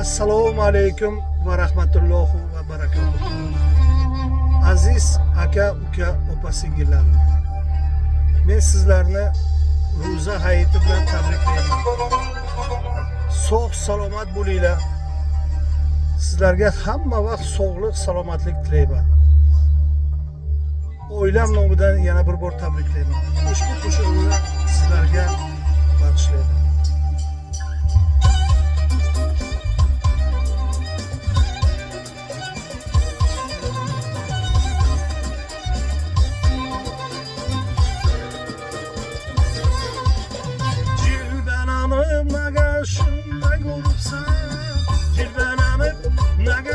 Assalomu alaykum va rahmatullohi va barakatuh. Aziz aka, uka, opa singillarim. Men sizlarni Ro'za hayiti bilan tabriklayman. Sog' salomat bo'linglar. Sizlarga hamma vaqt sog'lik, salomatlik tilayman. Oilam nomidan yana bir bor tabriklayman. Ushbu qo'shiqni sizlarga bag'ishlayman.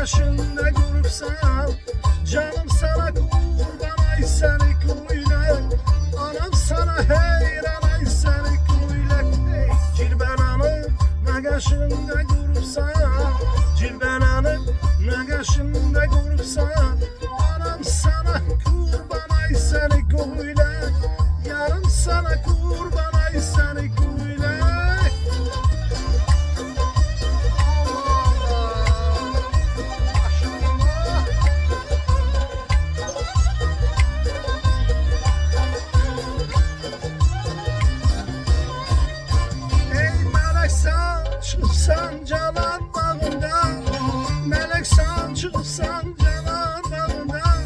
Shunda görüpsem canım sana kurban ay seni koyulak, anam sana heyran ay seni koyulak. Hey, cilben hanım nagaşında görüpsem, cilben hanım nagaşında görüpsem, anam sana kurban ay seni koyulak, yarım sana kurban ay seni koyulak. Çıksan canan bağından, meleksan çıksan canan bağından,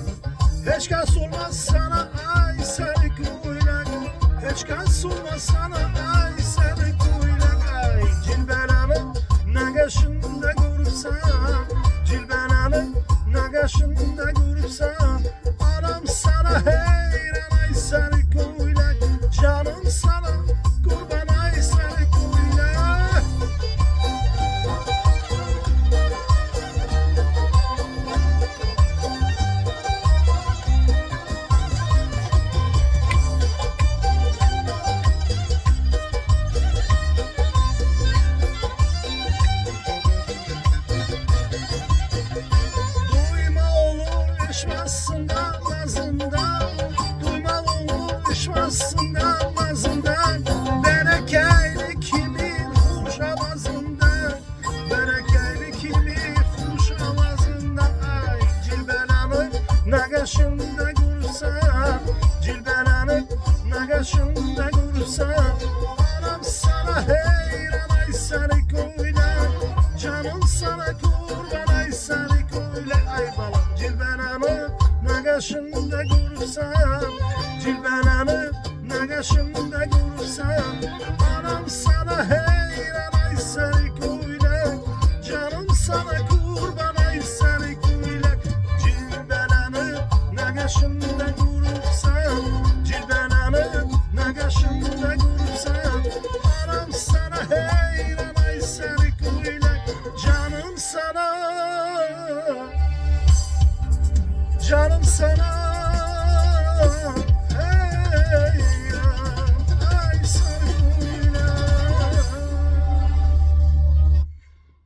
hiç kas olmaz sana ay seni koyulak, hiç kas olmaz sana ay seni koyulak. Ay cilbenanı nagaşında görüpsem, cilbenanı nagaşında görüpsem, anam sana heyran ay seni koyulak, canım sana kurban ay seni koyulak. Düşmezsinden nazından, duyma olur düşmezsinden nazından, berekeyli kimin kuş avazından, berekeyli kimin kuş avazından. Ay cilbenanı nagaşında görürsem, cilbenanı nagaşında görürsem, anam sana heyran ay seni koyulak, canım sana kurban ay seni koyulak. Ay balam cilbenanı nagaşında görürsem, cilbenanı nagaşında görürsem, anam sana heyran ay seni koyulak, canım sana kurban ay seni koyulak. Cilbenanı nagaşında görürsem, cilbenanı nagaşında görürsem, anam sana heyran ay seni koyulak, canım sana, canım sana